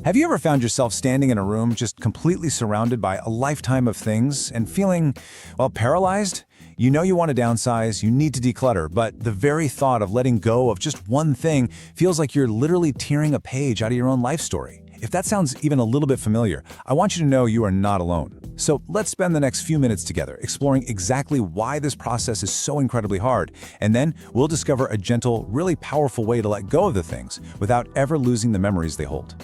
Have you ever found yourself standing in a room just completely surrounded by a lifetime of things and feeling, well, paralyzed? You know you want to downsize, you need to declutter, but the very thought of letting go of just one thing feels like you're literally tearing a page out of your own life story. If that sounds even a little bit familiar, I want you to know you are not alone. So let's spend the next few minutes together exploring exactly why this process is so incredibly hard, and then we'll discover a gentle, really powerful way to let go of the things without ever losing the memories they hold.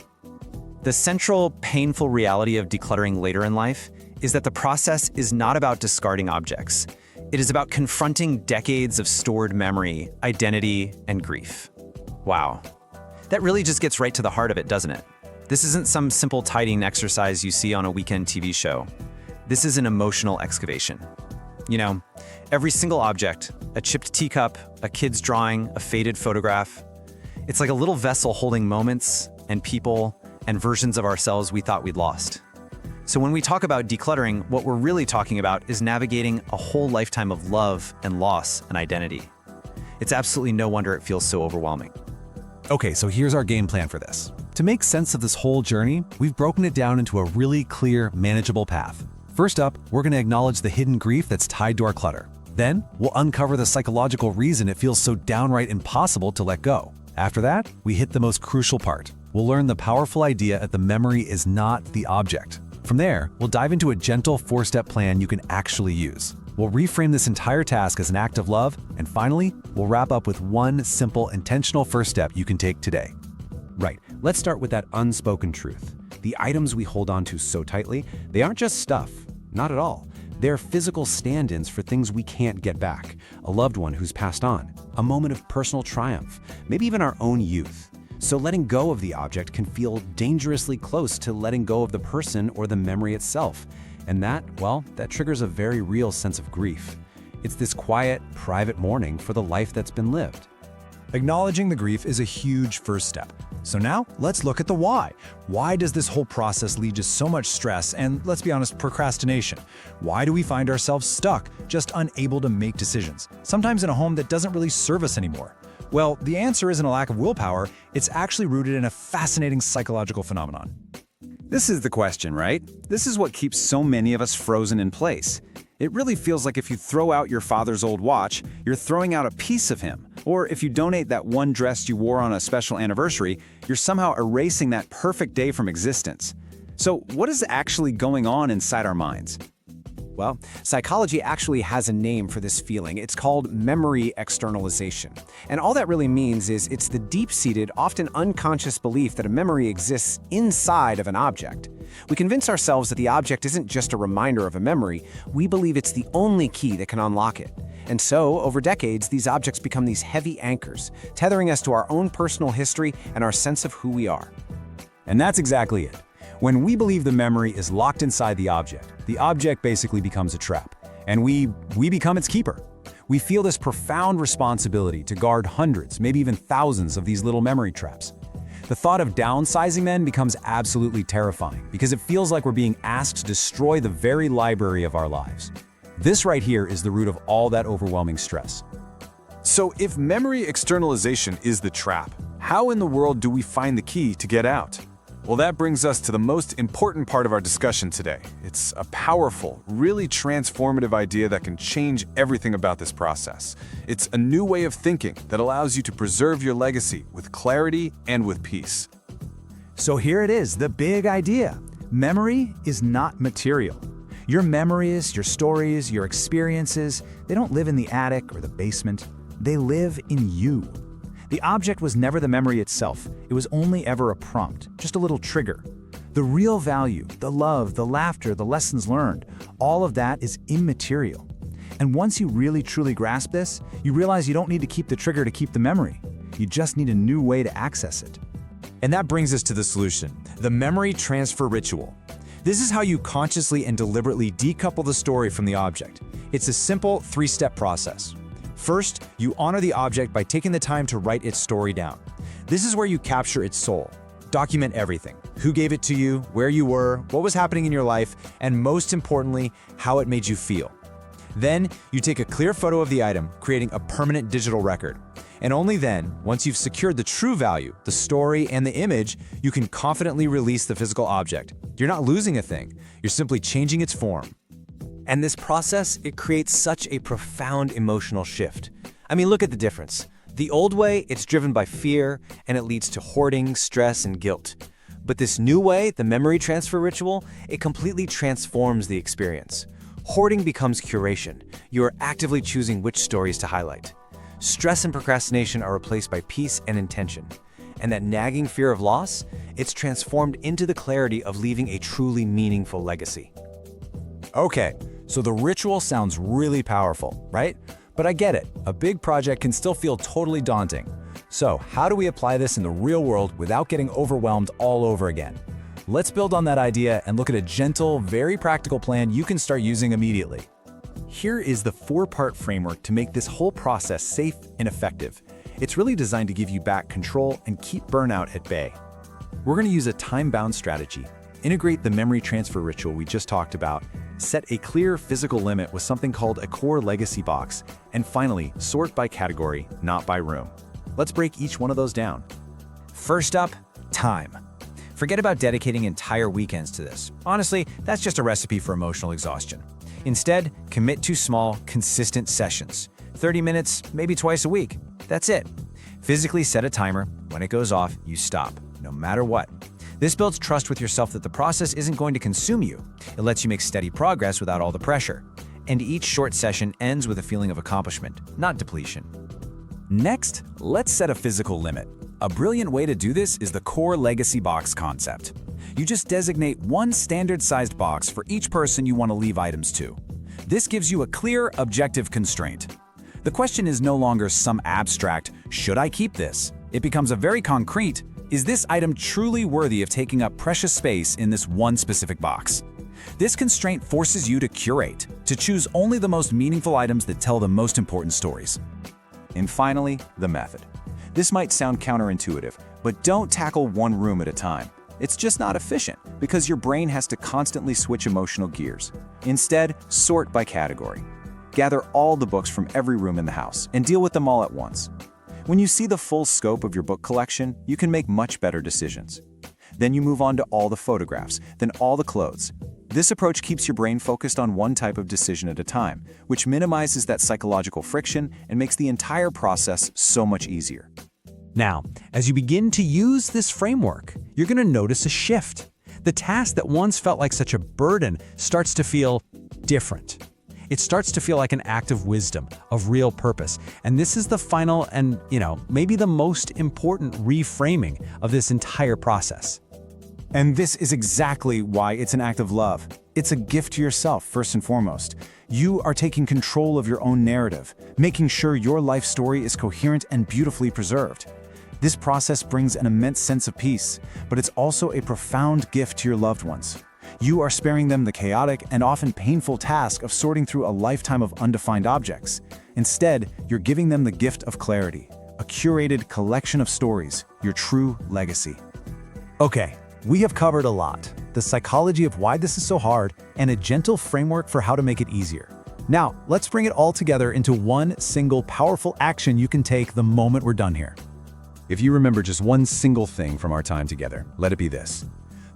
The central, painful reality of decluttering later in life is that the process is not about discarding objects. It is about confronting decades of stored memory, identity, and grief. Wow. That really just gets right to the heart of it, doesn't it? This isn't some simple tidying exercise you see on a weekend TV show. This is an emotional excavation. You know, every single object, a chipped teacup, a kid's drawing, a faded photograph, it's like a little vessel holding moments and people and versions of ourselves we thought we'd lost. So when we talk about decluttering, what we're really talking about is navigating a whole lifetime of love and loss and identity. It's absolutely no wonder it feels so overwhelming. Okay, so here's our game plan for this. To make sense of this whole journey, we've broken it down into a really clear, manageable path. First up, we're going to acknowledge the hidden grief that's tied to our clutter. Then, we'll uncover the psychological reason it feels so downright impossible to let go. After that, we hit the most crucial part. We'll learn the powerful idea that the memory is not the object. From there, we'll dive into a gentle four-step plan you can actually use. We'll reframe this entire task as an act of love, and finally, we'll wrap up with one simple, intentional first step you can take today. Right, let's start with that unspoken truth. The items we hold on to so tightly, they aren't just stuff. Not at all. They're physical stand-ins for things we can't get back. A loved one who's passed on, a moment of personal triumph, maybe even our own youth. So letting go of the object can feel dangerously close to letting go of the person or the memory itself. And that, well, that triggers a very real sense of grief. It's this quiet, private mourning for the life that's been lived. Acknowledging the grief is a huge first step. So now, let's look at the why. Why does this whole process lead to so much stress and, let's be honest, procrastination? Why do we find ourselves stuck, just unable to make decisions, sometimes in a home that doesn't really serve us anymore? Well, the answer isn't a lack of willpower, it's actually rooted in a fascinating psychological phenomenon. This is the question, right? This is what keeps so many of us frozen in place. It really feels like if you throw out your father's old watch, you're throwing out a piece of him. Or if you donate that one dress you wore on a special anniversary, you're somehow erasing that perfect day from existence. So what is actually going on inside our minds? Well, psychology actually has a name for this feeling. It's called memory externalization. And all that really means is it's the deep-seated, often unconscious belief that a memory exists inside of an object. We convince ourselves that the object isn't just a reminder of a memory, we believe it's the only key that can unlock it. And so, over decades, these objects become these heavy anchors, tethering us to our own personal history and our sense of who we are. And that's exactly it. When we believe the memory is locked inside the object basically becomes a trap, and we become its keeper. We feel this profound responsibility to guard hundreds, maybe even thousands of these little memory traps. The thought of downsizing then becomes absolutely terrifying because it feels like we're being asked to destroy the very library of our lives. This right here is the root of all that overwhelming stress. So if memory externalization is the trap, how in the world do we find the key to get out? Well, that brings us to the most important part of our discussion today. It's a powerful, really transformative idea that can change everything about this process. It's a new way of thinking that allows you to preserve your legacy with clarity and with peace. So here it is, the big idea. Memory is not material. Your memories, your stories, your experiences, they don't live in the attic or the basement. They live in you. The object was never the memory itself. It was only ever a prompt, just a little trigger. The real value, the love, the laughter, the lessons learned, all of that is immaterial. And once you really truly grasp this, you realize you don't need to keep the trigger to keep the memory. You just need a new way to access it. And that brings us to the solution, the memory transfer ritual. This is how you consciously and deliberately decouple the story from the object. It's a simple three-step process. First, you honor the object by taking the time to write its story down. This is where you capture its soul. Document everything: who gave it to you, where you were, what was happening in your life, and most importantly, how it made you feel. Then, you take a clear photo of the item, creating a permanent digital record. And only then, once you've secured the true value, the story, and the image, you can confidently release the physical object. You're not losing a thing, you're simply changing its form. And this process, it creates such a profound emotional shift. I mean, look at the difference. The old way, it's driven by fear, and it leads to hoarding, stress, and guilt. But this new way, the memory transfer ritual, it completely transforms the experience. Hoarding becomes curation. You are actively choosing which stories to highlight. Stress and procrastination are replaced by peace and intention. And that nagging fear of loss, it's transformed into the clarity of leaving a truly meaningful legacy. Okay, so the ritual sounds really powerful, right? But I get it, a big project can still feel totally daunting. So how do we apply this in the real world without getting overwhelmed all over again? Let's build on that idea and look at a gentle, very practical plan you can start using immediately. Here is the 4-part framework to make this whole process safe and effective. It's really designed to give you back control and keep burnout at bay. We're going to use a time-bound strategy, integrate the memory transfer ritual we just talked about, set a clear physical limit with something called a core legacy box, and finally, sort by category, not by room. Let's break each one of those down. First up, time. Forget about dedicating entire weekends to this. Honestly, that's just a recipe for emotional exhaustion. Instead, commit to small, consistent sessions. 30 minutes, maybe twice a week. That's it. Physically set a timer. When it goes off, you stop, no matter what. This builds trust with yourself that the process isn't going to consume you. It lets you make steady progress without all the pressure. And each short session ends with a feeling of accomplishment, not depletion. Next, let's set a physical limit. A brilliant way to do this is the core legacy box concept. You just designate one standard-sized box for each person you want to leave items to. This gives you a clear, objective constraint. The question is no longer some abstract, should I keep this? It becomes a very concrete, is this item truly worthy of taking up precious space in this one specific box? This constraint forces you to curate, to choose only the most meaningful items that tell the most important stories. And finally, the method. This might sound counterintuitive, but don't tackle one room at a time. It's just not efficient because your brain has to constantly switch emotional gears. Instead, sort by category. Gather all the books from every room in the house and deal with them all at once. When you see the full scope of your book collection, you can make much better decisions. Then you move on to all the photographs, then all the clothes. This approach keeps your brain focused on one type of decision at a time, which minimizes that psychological friction and makes the entire process so much easier. Now, as you begin to use this framework, you're going to notice a shift. The task that once felt like such a burden starts to feel different. It starts to feel like an act of wisdom, of real purpose. And this is the final and, maybe the most important reframing of this entire process. And this is exactly why it's an act of love. It's a gift to yourself, first and foremost. You are taking control of your own narrative, making sure your life story is coherent and beautifully preserved. This process brings an immense sense of peace, but it's also a profound gift to your loved ones. You are sparing them the chaotic and often painful task of sorting through a lifetime of undefined objects. Instead, you're giving them the gift of clarity, a curated collection of stories, your true legacy. Okay, we have covered a lot, the psychology of why this is so hard, and a gentle framework for how to make it easier. Now, let's bring it all together into one single powerful action you can take the moment we're done here. If you remember just one single thing from our time together, let it be this.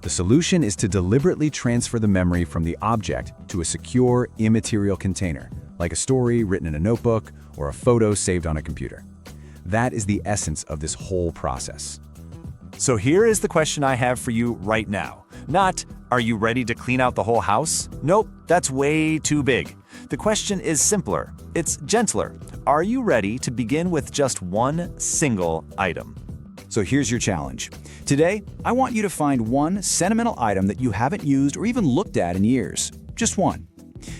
The solution is to deliberately transfer the memory from the object to a secure, immaterial container, like a story written in a notebook or a photo saved on a computer. That is the essence of this whole process. So here is the question I have for you right now. Not, are you ready to clean out the whole house? Nope, that's way too big. The question is simpler. It's gentler. Are you ready to begin with just one single item? So here's your challenge. Today, I want you to find one sentimental item that you haven't used or even looked at in years. Just one.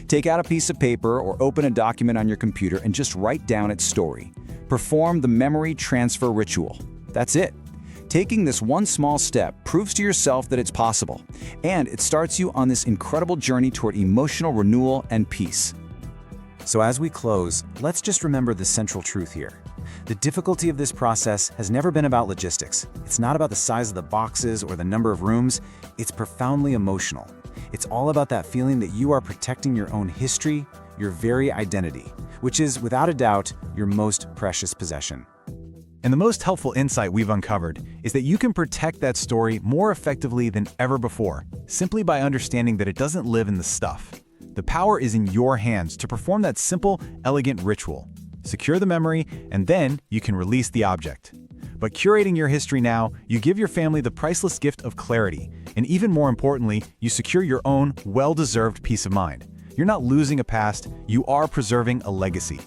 Take out a piece of paper or open a document on your computer and just write down its story. Perform the memory transfer ritual. That's it. Taking this one small step proves to yourself that it's possible, and it starts you on this incredible journey toward emotional renewal and peace. So as we close, let's just remember the central truth here. The difficulty of this process has never been about logistics. It's not about the size of the boxes or the number of rooms. It's profoundly emotional. It's all about that feeling that you are protecting your own history, your very identity, which is, without a doubt, your most precious possession. And the most helpful insight we've uncovered is that you can protect that story more effectively than ever before, simply by understanding that it doesn't live in the stuff. The power is in your hands to perform that simple, elegant ritual. Secure the memory, and then you can release the object. But curating your history now, you give your family the priceless gift of clarity, and even more importantly, you secure your own well-deserved peace of mind. You're not losing a past, you are preserving a legacy.